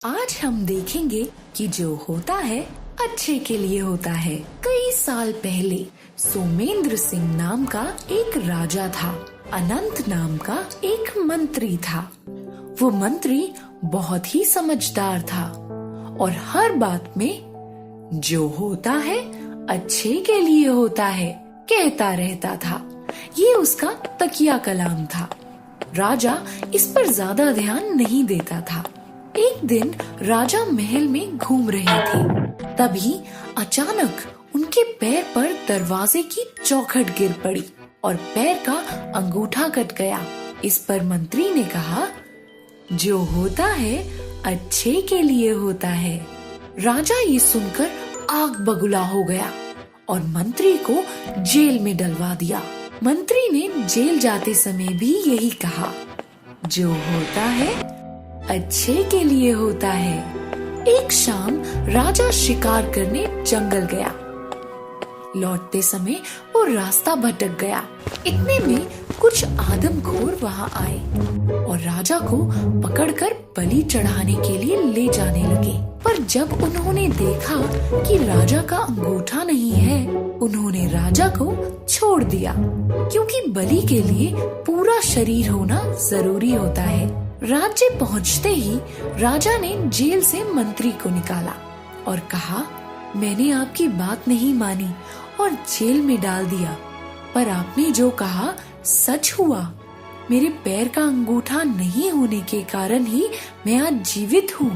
आज हम देखेंगे कि जो होता है अच्छे के लिए होता है। कई साल पहले सोमेंद्र सिंह नाम का एक राजा था। अनंत नाम का एक मंत्री था। वो मंत्री बहुत ही समझदार था और हर बात में जो होता है अच्छे के लिए होता है कहता रहता था। ये उसका तकिया कलाम था। राजा इस पर ज्यादा ध्यान नहीं देता था। एक दिन राजा महल में घूम रहे थे। तभी अचानक उनके पैर पर दरवाजे की चौखट गिर पड़ी और पैर का अंगूठा कट गया। इस पर मंत्री ने कहा, जो होता है अच्छे के लिए होता है। राजा ये सुनकर आग बगुला हो गया और मंत्री को जेल में डलवा दिया। मंत्री ने जेल जाते समय भी यही कहा, जो होता है अच्छे के लिए होता है। एक शाम राजा शिकार करने जंगल गया। लौटते समय वो रास्ता भटक गया। इतने में कुछ आदमखोर वहाँ आए और राजा को पकड़कर बलि चढ़ाने के लिए ले जाने लगे। पर जब उन्होंने देखा कि राजा का अंगूठा नहीं है, उन्होंने राजा को छोड़ दिया, क्योंकि बलि के लिए पूरा शरीर होना जरूरी होता है। राज्य पहुँचते ही राजा ने जेल से मंत्री को निकाला और कहा, मैंने आपकी बात नहीं मानी और जेल में डाल दिया, पर आपने जो कहा सच हुआ। मेरे पैर का अंगूठा नहीं होने के कारण ही मैं आज जीवित हूँ।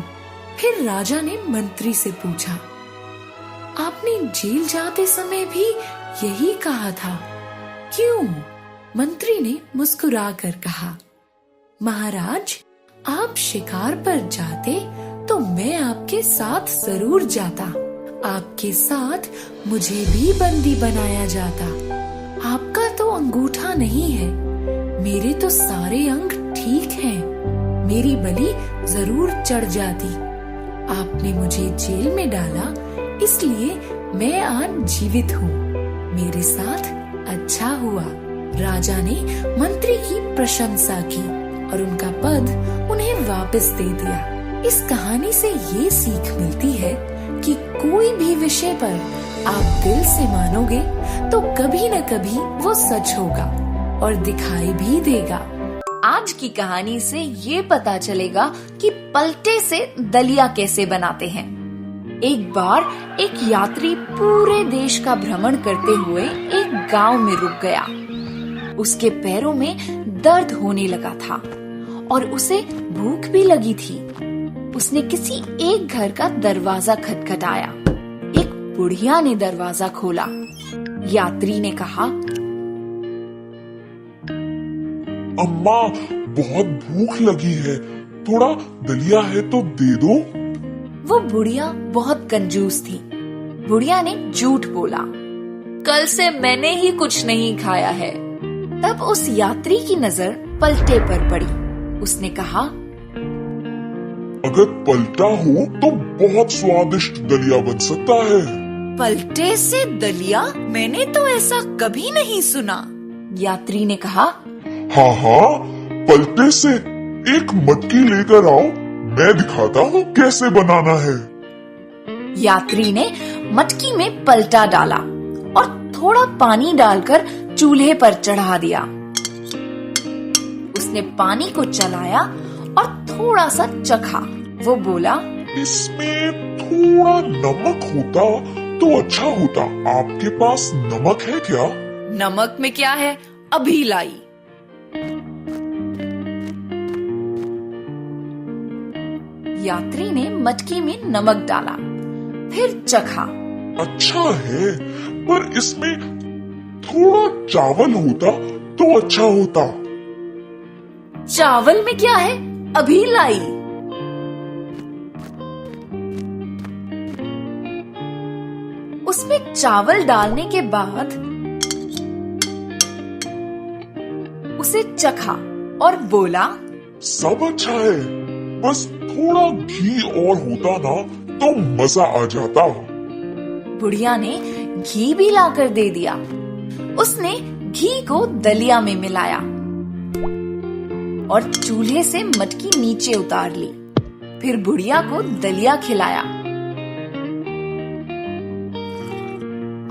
फिर राजा ने मंत्री से पूछा, आपने जेल जाते समय भी यही कहा था, क्यों? मंत्री ने मुस्कुराकर कहा, महाराज, आप शिकार पर जाते तो मैं आपके साथ जरूर जाता। आपके साथ मुझे भी बंदी बनाया जाता। आपका तो अंगूठा नहीं है, मेरे तो सारे अंग ठीक हैं। मेरी बलि जरूर चढ़ जाती। आपने मुझे जेल में डाला, इसलिए मैं आज जीवित हूँ। मेरे साथ अच्छा हुआ। राजा ने मंत्री की प्रशंसा की और उनका पद उन्हें वापस दे दिया। इस कहानी से ये सीख मिलती है कि कोई भी विषय पर आप दिल से मानोगे तो कभी न कभी वो सच होगा और दिखाई भी देगा। आज की कहानी से ये पता चलेगा कि पलटे से दलिया कैसे बनाते हैं। एक बार एक यात्री पूरे देश का भ्रमण करते हुए एक गांव में रुक गया। उसके पैरों में दर्द होने लगा था और उसे भूख भी लगी थी। उसने किसी एक घर का दरवाजा खटखटाया। एक बुढ़िया ने दरवाजा खोला। यात्री ने कहा, अम्मा, बहुत भूख लगी है, थोड़ा दलिया है तो दे दो। वो बुढ़िया बहुत कंजूस थी। बुढ़िया ने झूठ बोला, कल से मैंने ही कुछ नहीं खाया है। तब उस यात्री की नजर पलटे पर पड़ी। उसने कहा, अगर पलटा हो तो बहुत स्वादिष्ट दलिया बन सकता है। पलटे से दलिया? मैंने तो ऐसा कभी नहीं सुना। यात्री ने कहा, हाँ हाँ, पलटे से एक मटकी लेकर आओ, मैं दिखाता हूँ कैसे बनाना है। यात्री ने मटकी में पलटा डाला और थोड़ा पानी डालकर चूल्हे पर चढ़ा दिया। उसने पानी को चलाया और थोड़ा सा चखा। वो बोला, इसमें थोड़ा नमक होता तो अच्छा होता। आपके पास नमक है क्या? नमक में क्या है, अभी लाई। यात्री ने मटकी में नमक डाला, फिर चखा। अच्छा है, पर इसमें थोड़ा चावल होता तो अच्छा होता। चावल में क्या है, अभी लाई। उसमें चावल डालने के बाद उसे चखा और बोला, सब अच्छा है, बस थोड़ा घी और होता ना तो मजा आ जाता। बुढ़िया ने घी भी लाकर दे दिया। उसने घी को दलिया में मिलाया और चूल्हे से मटकी नीचे उतार ली। फिर बुढ़िया को दलिया खिलाया।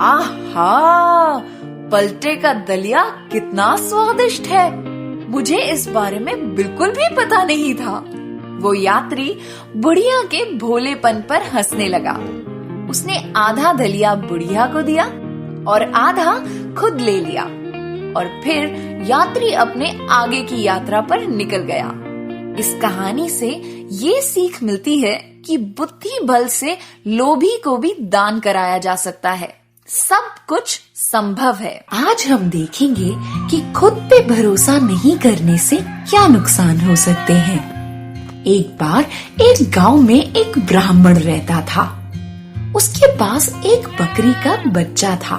आहा, पलटे का दलिया कितना स्वादिष्ट है, मुझे इस बारे में बिल्कुल भी पता नहीं था। वो यात्री बुढ़िया के भोलेपन पर हंसने लगा। उसने आधा दलिया बुढ़िया को दिया और आधा खुद ले लिया और फिर यात्री अपने आगे की यात्रा पर निकल गया। इस कहानी से ये सीख मिलती है कि बुद्धि बल से लोभी को भी दान कराया जा सकता है। सब कुछ संभव है। आज हम देखेंगे कि खुद पे भरोसा नहीं करने से क्या नुकसान हो सकते हैं। एक बार एक गांव में एक ब्राह्मण रहता था। उसके पास एक बकरी का बच्चा था।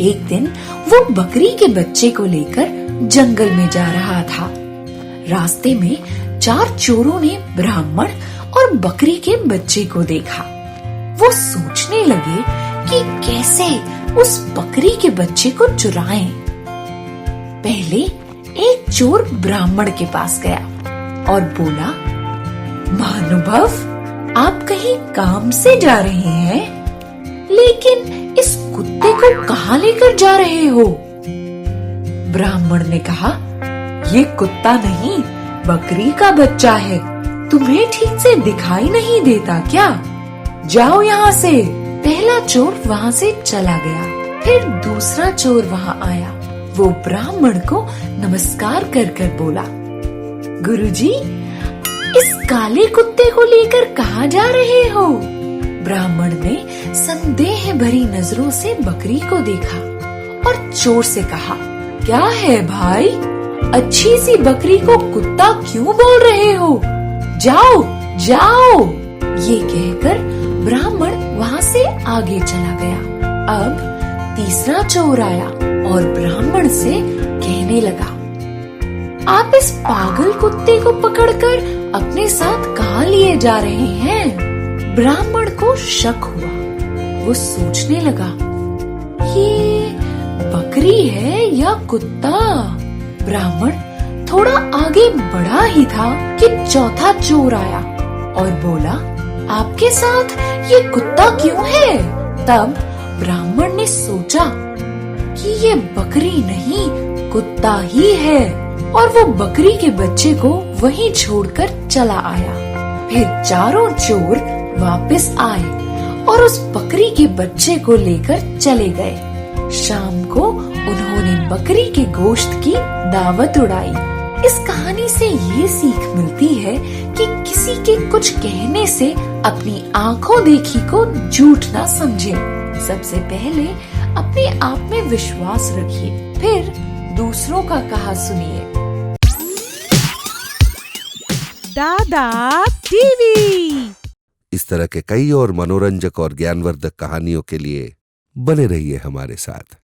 एक दिन वो बकरी के बच्चे को लेकर जंगल में जा रहा था। रास्ते में 4 चोरों ने ब्राह्मण और बकरी के बच्चे को देखा। वो सोचने लगे कि कैसे उस बकरी के बच्चे को चुराएं। पहले एक चोर ब्राह्मण के पास गया और बोला, महानुभाव, आप कहीं काम से जा रहे हैं, लेकिन इस कुत्ते को कहाँ लेकर जा रहे हो? ब्राह्मण ने कहा, ये कुत्ता नहीं, बकरी का बच्चा है। तुम्हें ठीक से दिखाई नहीं देता क्या? जाओ यहाँ से। पहला चोर वहाँ से चला गया। फिर दूसरा चोर वहाँ आया। वो ब्राह्मण को नमस्कार कर कर बोला, गुरुजी, इस काले कुत्ते को लेकर कहाँ जा रहे हो? ब्राह्मण ने संदेह भरी नजरों से बकरी को देखा और चोर से कहा, क्या है भाई, अच्छी सी बकरी को कुत्ता क्यों बोल रहे हो? जाओ जाओ। ये कहकर ब्राह्मण वहाँ से आगे चला गया। अब तीसरा चोर आया और ब्राह्मण से कहने लगा, आप इस पागल कुत्ते को पकड़कर अपने साथ कहाँ लिए जा रहे हैं? ब्राह्मण को शक हुआ। वो सोचने लगा, ये बकरी है या कुत्ता? ब्राह्मण थोड़ा आगे बढ़ा ही था कि चौथा चोर आया और बोला, आपके साथ ये कुत्ता क्यों है? तब ब्राह्मण ने सोचा कि ये बकरी नहीं, कुत्ता ही है, और वो बकरी के बच्चे को वहीं छोड़कर चला आया। फिर चारों चोर वापस आए और उस बकरी के बच्चे को लेकर चले गए। शाम को उन्होंने बकरी के गोश्त की दावत उड़ाई। इस कहानी से ये सीख मिलती है कि किसी के कुछ कहने से अपनी आंखों देखी को झूठ ना समझे। सबसे पहले अपने आप में विश्वास रखिए, फिर दूसरों का कहा सुनिए। दादा टीवी। इस तरह के कई और मनोरंजक और ज्ञानवर्धक कहानियों के लिए बने रहिए हमारे साथ।